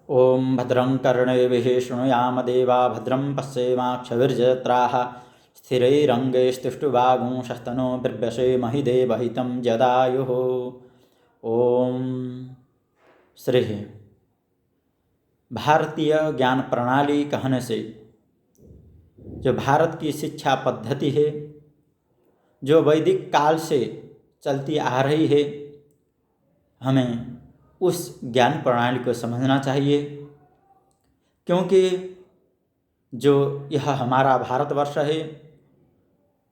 ओं भद्रं कर्णेभिः शृणुयाम देवा भद्रं पश्येमाक्षभिर्जत्राः स्थिरैरङ्गैस्तुष्टुवागुंशस्तनो बिभ्यसेमहि देवहितं जदायुः। ओम श्री भारतीय ज्ञान प्रणाली कहने से जो भारत की शिक्षा पद्धति है, जो वैदिक काल से चलती आ रही है, हमें उस ज्ञान प्रणाली को समझना चाहिए। क्योंकि जो यह हमारा भारतवर्ष है,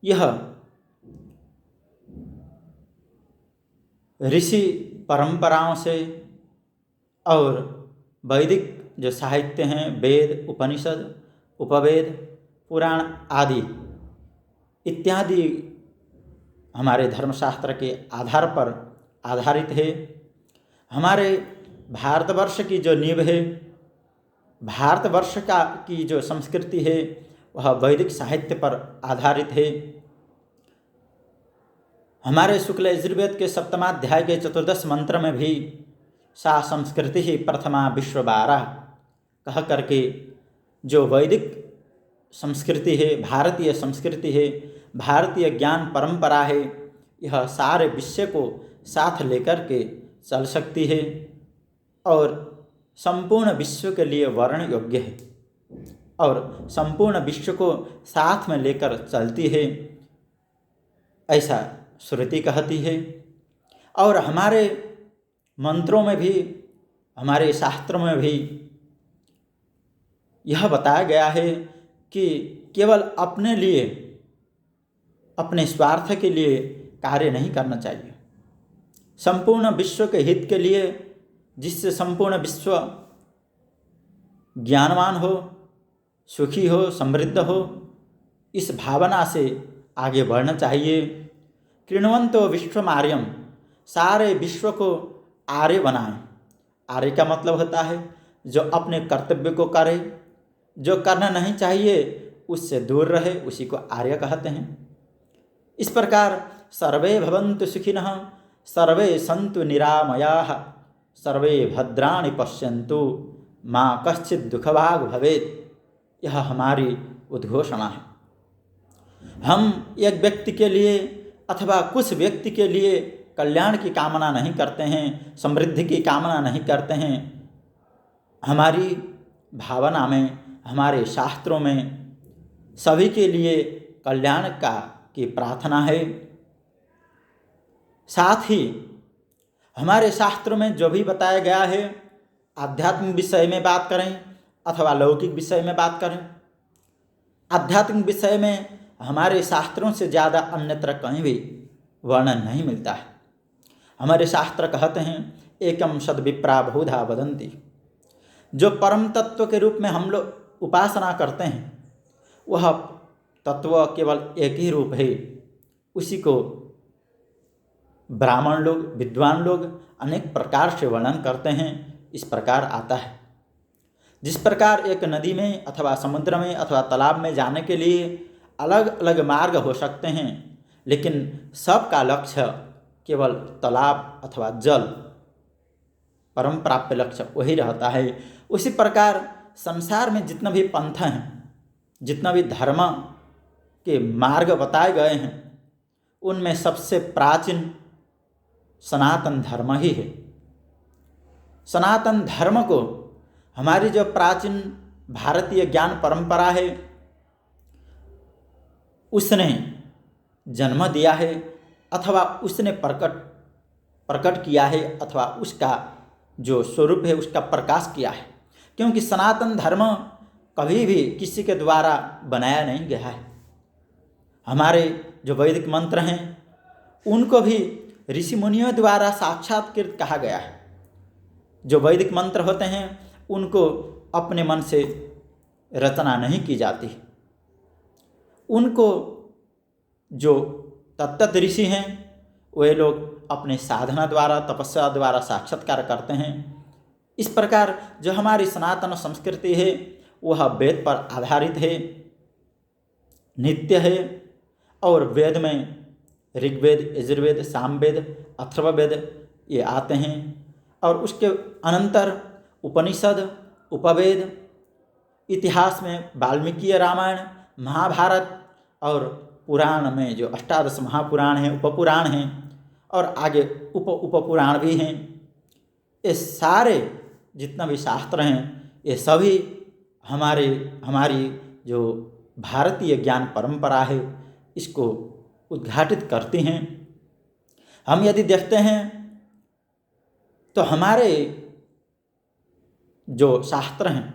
यह ऋषि परंपराओं से और वैदिक जो साहित्य हैं, वेद, उपनिषद, उपवेद, पुराण आदि इत्यादि हमारे धर्मशास्त्र के आधार पर आधारित है। हमारे भारतवर्ष की जो नींव है, भारतवर्ष की जो संस्कृति है, वह वैदिक साहित्य पर आधारित है। हमारे शुक्ल यजुर्वेद के सप्तमाध्याय के 14 मंत्र में भी सा संस्कृति ही प्रथमा विश्वबारा कह करके जो वैदिक संस्कृति है, भारतीय संस्कृति है, भारतीय ज्ञान परंपरा है, यह सारे विश्व को साथ लेकर के चल सकती है और संपूर्ण विश्व के लिए वर्ण योग्य है और संपूर्ण विश्व को साथ में लेकर चलती है, ऐसा श्रुति कहती है। और हमारे मंत्रों में भी, हमारे शास्त्रों में भी यह बताया गया है कि केवल अपने लिए, अपने स्वार्थ के लिए कार्य नहीं करना चाहिए। संपूर्ण विश्व के हित के लिए, जिससे संपूर्ण विश्व ज्ञानवान हो, सुखी हो, समृद्ध हो, इस भावना से आगे बढ़ना चाहिए। कृण्वन्तो विश्वमार्यम, सारे विश्व को आर्य बनाएं। आर्य का मतलब होता है जो अपने कर्तव्य को करे, जो करना नहीं चाहिए उससे दूर रहे, उसी को आर्य कहते हैं। इस प्रकार सर्वे भवन्तु सुखिनः, सर्वे सन्तु निरामयाः, सर्वे भद्राणि पश्यन्तु, माँ कश्चित् दुःखभाग् भवेत्, यह हमारी उद्घोषणा है। हम एक व्यक्ति के लिए अथवा कुछ व्यक्ति के लिए कल्याण की कामना नहीं करते हैं, समृद्धि की कामना नहीं करते हैं। हमारी भावना में, हमारे शास्त्रों में सभी के लिए कल्याण की प्रार्थना है। साथ ही हमारे शास्त्रों में जो भी बताया गया है, आध्यात्मिक विषय में बात करें अथवा लौकिक विषय में बात करें, आध्यात्मिक विषय में हमारे शास्त्रों से ज़्यादा अन्यत्र कहीं भी वर्णन नहीं मिलता है। हमारे शास्त्र कहते हैं एकम सद्विप्रा बहुधा वदन्ति, जो परम तत्व के रूप में हम लोग उपासना करते हैं, वह तत्व केवल एक ही रूप है। उसी को ब्राह्मण लोग, विद्वान लोग अनेक प्रकार से वर्णन करते हैं। इस प्रकार आता है, जिस प्रकार एक नदी में अथवा समुद्र में अथवा तालाब में जाने के लिए अलग अलग मार्ग हो सकते हैं, लेकिन सबका लक्ष्य केवल तालाब अथवा जल, परम प्राप्य लक्ष्य वही रहता है। उसी प्रकार संसार में जितना भी पंथ हैं, जितना भी धर्म के मार्ग बताए गए हैं, उनमें सबसे प्राचीन सनातन धर्म ही है। सनातन धर्म को हमारी जो प्राचीन भारतीय ज्ञान परंपरा है, उसने जन्म दिया है अथवा उसने प्रकट किया है अथवा उसका जो स्वरूप है उसका प्रकाश किया है। क्योंकि सनातन धर्म कभी भी किसी के द्वारा बनाया नहीं गया है। हमारे जो वैदिक मंत्र हैं, उनको भी ऋषि मुनियों द्वारा साक्षात्कृत कहा गया है। जो वैदिक मंत्र होते हैं, उनको अपने मन से रचना नहीं की जाती। उनको जो तत्त ऋषि हैं, वे लोग अपने साधना द्वारा, तपस्या द्वारा साक्षात्कार करते हैं। इस प्रकार जो हमारी सनातन संस्कृति है, वह वेद पर आधारित है, नित्य है। और वेद में ऋग्वेद, यजुर्वेद, सामवेद, अथर्ववेद ये आते हैं। और उसके अनंतर उपनिषद, उपवेद, इतिहास में वाल्मीकि रामायण, महाभारत, और पुराण में जो 18 महापुराण हैं, उपपुराण हैं, और आगे उपपुराण भी हैं। ये सारे जितना भी शास्त्र हैं, ये सभी हमारी जो भारतीय ज्ञान परंपरा है इसको उद्घाटित करती हैं। हम यदि देखते हैं तो हमारे जो शास्त्र हैं,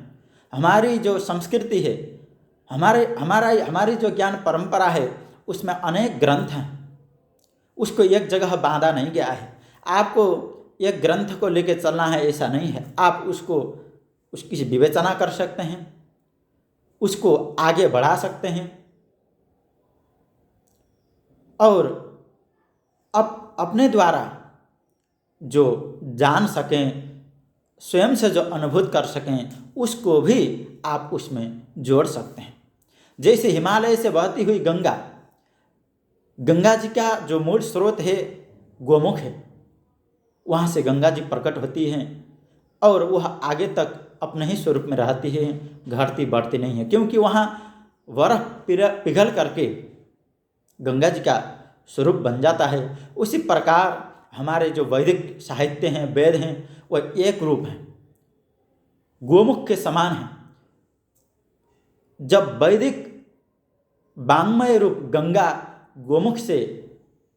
हमारी जो संस्कृति है, हमारी जो ज्ञान परंपरा है, उसमें अनेक ग्रंथ हैं। उसको एक जगह बांधा नहीं गया है। आपको एक ग्रंथ को लेकर चलना है ऐसा नहीं है। आप उसकी विवेचना कर सकते हैं, उसको आगे बढ़ा सकते हैं, और अपने द्वारा जो जान सकें, स्वयं से जो अनुभूत कर सकें, उसको भी आप उसमें जोड़ सकते हैं। जैसे हिमालय से बहती हुई गंगा जी का जो मूल स्रोत है गोमुख है, वहाँ से गंगा जी प्रकट होती हैं और वह आगे तक अपने ही स्वरूप में रहती है, घटती बढ़ती नहीं है, क्योंकि वहाँ बर्फ पिघल करके गंगा जी का स्वरूप बन जाता है। उसी प्रकार हमारे जो वैदिक साहित्य हैं, वेद हैं, वह एक रूप हैं, गोमुख के समान हैं। जब वैदिक वाङ्मय रूप गंगा गोमुख से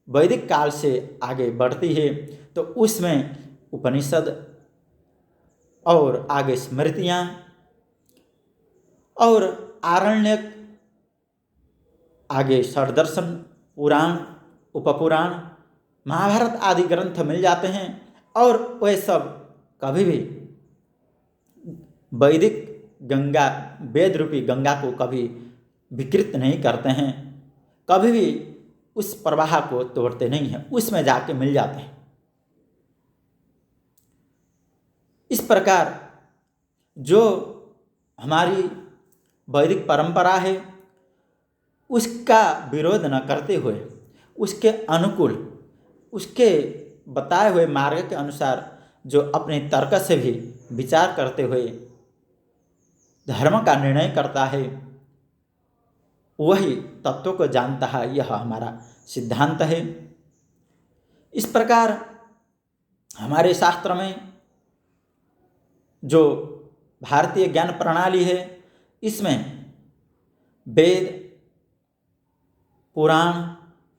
वैदिक काल से आगे बढ़ती है तो उसमें उपनिषद और आगे स्मृतियाँ और आरण्यक, आगे षड्दर्शन, पुराण, उपपुराण, महाभारत आदि ग्रंथ मिल जाते हैं। और वे सब कभी भी वैदिक गंगा, वेद रूपी गंगा को कभी विकृत नहीं करते हैं, कभी भी उस प्रवाह को तोड़ते नहीं हैं, उसमें जाके मिल जाते हैं। इस प्रकार जो हमारी वैदिक परंपरा है उसका विरोध न करते हुए, उसके अनुकूल, उसके बताए हुए मार्ग के अनुसार जो अपने तर्क से भी विचार करते हुए धर्म का निर्णय करता है, वही तत्व को जानता है, यह हमारा सिद्धांत है। इस प्रकार हमारे शास्त्र में जो भारतीय ज्ञान प्रणाली है, इसमें वेद, पुराण,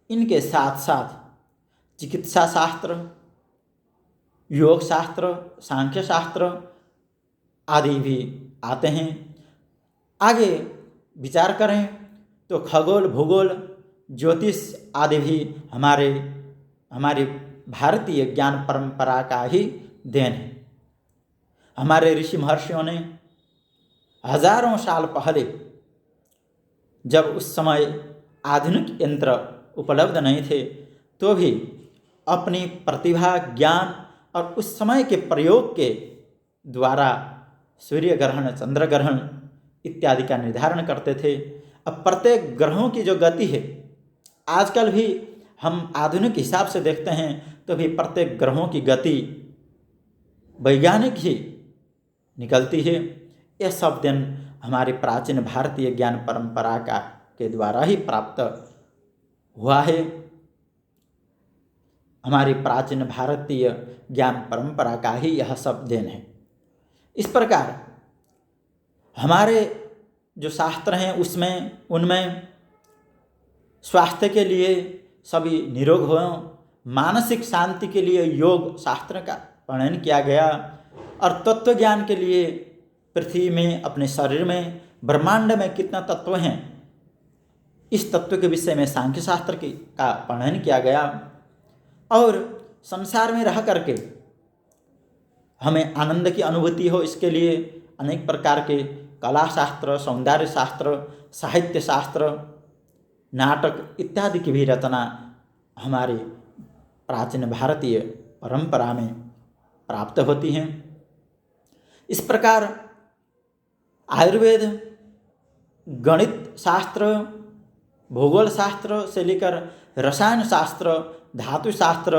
इनके साथ साथ चिकित्सा शास्त्र, योग शास्त्र, सांख्य शास्त्र आदि भी आते हैं। आगे विचार करें तो खगोल, भूगोल, ज्योतिष आदि भी हमारी भारतीय ज्ञान परंपरा का ही देन है। हमारे ऋषि महर्षियों ने हजारों साल पहले, जब उस समय आधुनिक यंत्र उपलब्ध नहीं थे, तो भी अपनी प्रतिभा, ज्ञान और उस समय के प्रयोग के द्वारा सूर्य ग्रहण, चंद्र ग्रहण इत्यादि का निर्धारण करते थे। अब प्रत्येक ग्रहों की जो गति है, आजकल भी हम आधुनिक हिसाब से देखते हैं तो भी प्रत्येक ग्रहों की गति वैज्ञानिक ही निकलती है। यह सब दिन हमारी प्राचीन भारतीय ज्ञान परंपरा के द्वारा ही प्राप्त हुआ है। हमारी प्राचीन भारतीय ज्ञान परंपरा का ही यह सब देन है। इस प्रकार हमारे जो शास्त्र हैं उनमें स्वास्थ्य के लिए सभी निरोग हो, मानसिक शांति के लिए योग शास्त्र का वर्णन किया गया, और तत्व ज्ञान के लिए पृथ्वी में, अपने शरीर में, ब्रह्मांड में कितना तत्व हैं, इस तत्व के विषय में सांख्य शास्त्र का वर्णन किया गया। और संसार में रह करके हमें आनंद की अनुभूति हो, इसके लिए अनेक प्रकार के कला शास्त्र, सौंदर्य शास्त्र, साहित्य शास्त्र, नाटक इत्यादि की भी रचना हमारी प्राचीन भारतीय परंपरा में प्राप्त होती हैं। इस प्रकार आयुर्वेद, गणित शास्त्र, भूगोल शास्त्र से लेकर रसायन शास्त्र, धातु शास्त्र,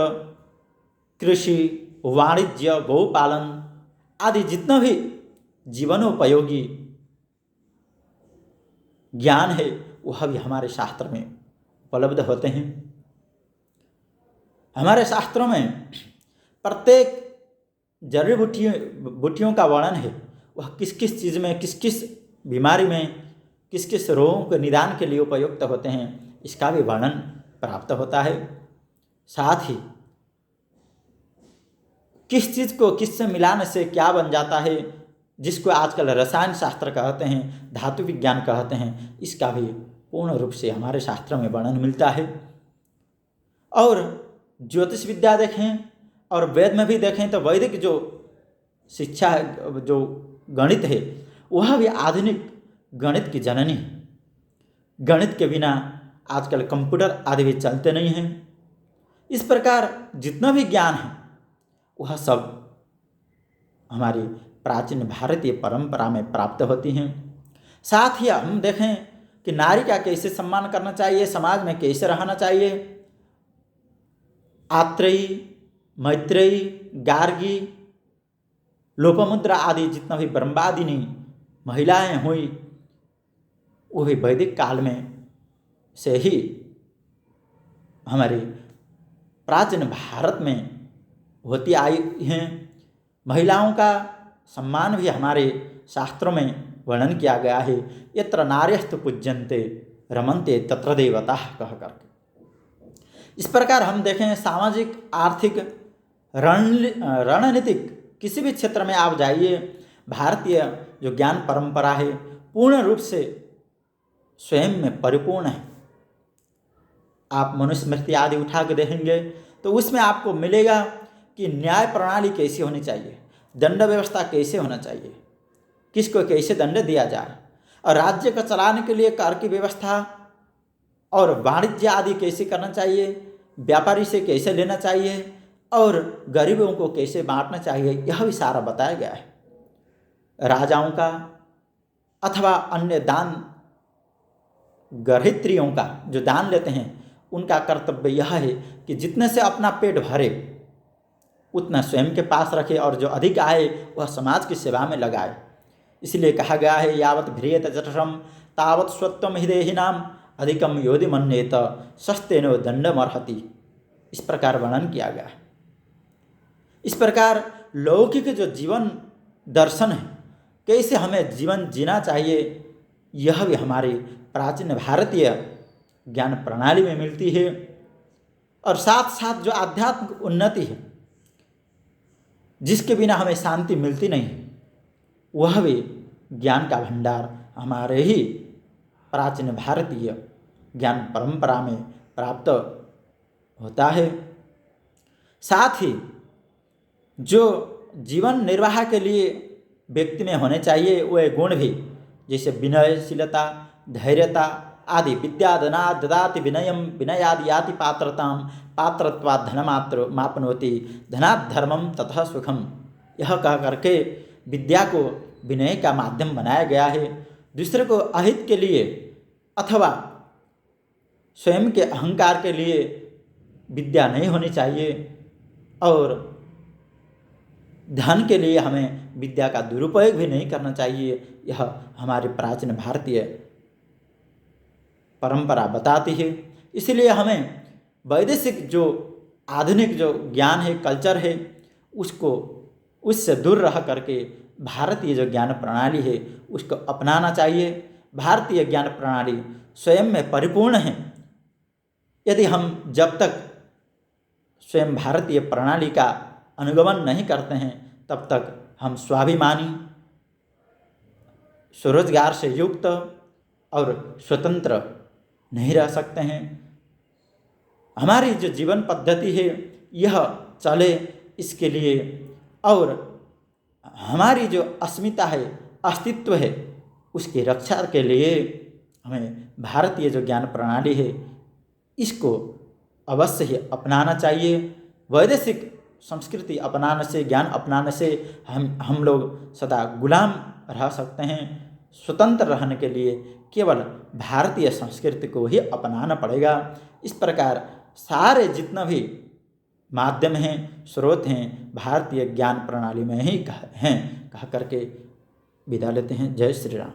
कृषि, वाणिज्य, गौपालन आदि जितना भी जीवनोपयोगी ज्ञान है वह भी हमारे शास्त्र में उपलब्ध होते हैं। हमारे शास्त्रों में प्रत्येक जड़ी बूटियों का वर्णन है, वह किस किस चीज़ में, किस किस बीमारी में, किस किस रोगों के निदान के लिए उपयुक्त होते हैं, इसका भी वर्णन प्राप्त होता है। साथ ही किस चीज़ को किस से मिलाने से क्या बन जाता है, जिसको आजकल रसायन शास्त्र कहते हैं, धातु विज्ञान कहते हैं, इसका भी पूर्ण रूप से हमारे शास्त्रों में वर्णन मिलता है। और ज्योतिष विद्या देखें और वेद में भी देखें तो वैदिक जो शिक्षा है, जो गणित है, वह भी आधुनिक गणित की जननी है। गणित के बिना आजकल कंप्यूटर आदि भी चलते नहीं हैं। इस प्रकार जितना भी ज्ञान है वह सब हमारी प्राचीन भारतीय परंपरा में प्राप्त होती हैं। साथ ही हम देखें कि नारी का कैसे सम्मान करना चाहिए, समाज में कैसे रहना चाहिए। आत्रेयी, मैत्रेयी, गार्गी, लोपामुद्रा आदि जितना भी ब्रह्मवादिनी महिलाएं हुई, वो भी वैदिक काल में से ही हमारे प्राचीन भारत में होती आई हैं। महिलाओं का सम्मान भी हमारे शास्त्रों में वर्णन किया गया है। यत्र नार्यस्तु पूज्यन्ते रमन्ते तत्र देवताः कह करके। इस प्रकार हम देखें सामाजिक, आर्थिक, रणनीतिक किसी भी क्षेत्र में आप जाइए, भारतीय जो ज्ञान परंपरा है पूर्ण रूप से स्वयं में परिपूर्ण है। आप मनुस्मृति आदि उठा के देखेंगे तो उसमें आपको मिलेगा कि न्याय प्रणाली कैसी होनी चाहिए, दंड व्यवस्था कैसे होना चाहिए, किसको कैसे दंड दिया जाए, और राज्य को चलाने के लिए कर की व्यवस्था और वाणिज्य आदि कैसे करना चाहिए, व्यापारी से कैसे लेना चाहिए और गरीबों को कैसे बांटना चाहिए, यह भी सारा बताया गया है। राजाओं का अथवा अन्य दान ग्रहित्रियों का जो दान लेते हैं उनका कर्तव्य यह है कि जितने से अपना पेट भरे उतना स्वयं के पास रखे और जो अधिक आए वह समाज की सेवा में लगाए। इसलिए कहा गया है यावत भ्रियत जठरम तावत स्वत्वम हिदेहिनाम अधिकम योधि मन्येत सस्तेनो दंडमर्हति। इस प्रकार वर्णन किया गया है। इस प्रकार लौकिक जो जीवन दर्शन है, कैसे हमें जीवन जीना चाहिए, यह भी हमारी प्राचीन भारतीय ज्ञान प्रणाली में मिलती है। और साथ साथ जो आध्यात्मिक उन्नति है, जिसके बिना हमें शांति मिलती नहीं, वह भी ज्ञान का भंडार हमारे ही प्राचीन भारतीय ज्ञान परंपरा में प्राप्त होता है। साथ ही जो जीवन निर्वाह के लिए व्यक्ति में होने चाहिए वह गुण भी, जैसे विनयशीलता, धैर्यता आदि, विद्याधना ददाति विनयम विनयादि याति पात्रताम पात्रत्वात् धनमात्र मापनोति धनात् धर्मम ततः सुखम। यह कह करके विद्या को विनय का माध्यम बनाया गया है। दूसरे को अहित के लिए अथवा स्वयं के अहंकार के लिए विद्या नहीं होनी चाहिए, और धन के लिए हमें विद्या का दुरुपयोग भी नहीं करना चाहिए। यह हमारी प्राचीन भारतीय परंपरा बताती है। इसलिए हमें वैदेशिक जो आधुनिक जो ज्ञान है, कल्चर है, उससे दूर रह करके भारतीय जो ज्ञान प्रणाली है उसको अपनाना चाहिए। भारतीय ज्ञान प्रणाली स्वयं में परिपूर्ण है। यदि हम जब तक स्वयं भारतीय प्रणाली का अनुगमन नहीं करते हैं तब तक हम स्वाभिमानी, स्वरोजगार से युक्त और स्वतंत्र नहीं रह सकते हैं। हमारी जो जीवन पद्धति है यह चले इसके लिए, और हमारी जो अस्मिता है, अस्तित्व है, उसकी रक्षा के लिए हमें भारतीय जो ज्ञान प्रणाली है इसको अवश्य ही अपनाना चाहिए। वैदेशिक संस्कृति अपनाने से, ज्ञान अपनाने से हम लोग सदा गुलाम रह सकते हैं। स्वतंत्र रहने के लिए केवल भारतीय संस्कृति को ही अपनाना पड़ेगा। इस प्रकार सारे जितना भी माध्यम हैं, स्रोत हैं, भारतीय ज्ञान प्रणाली में ही हैं, कह करके विदा लेते हैं। जय श्री राम।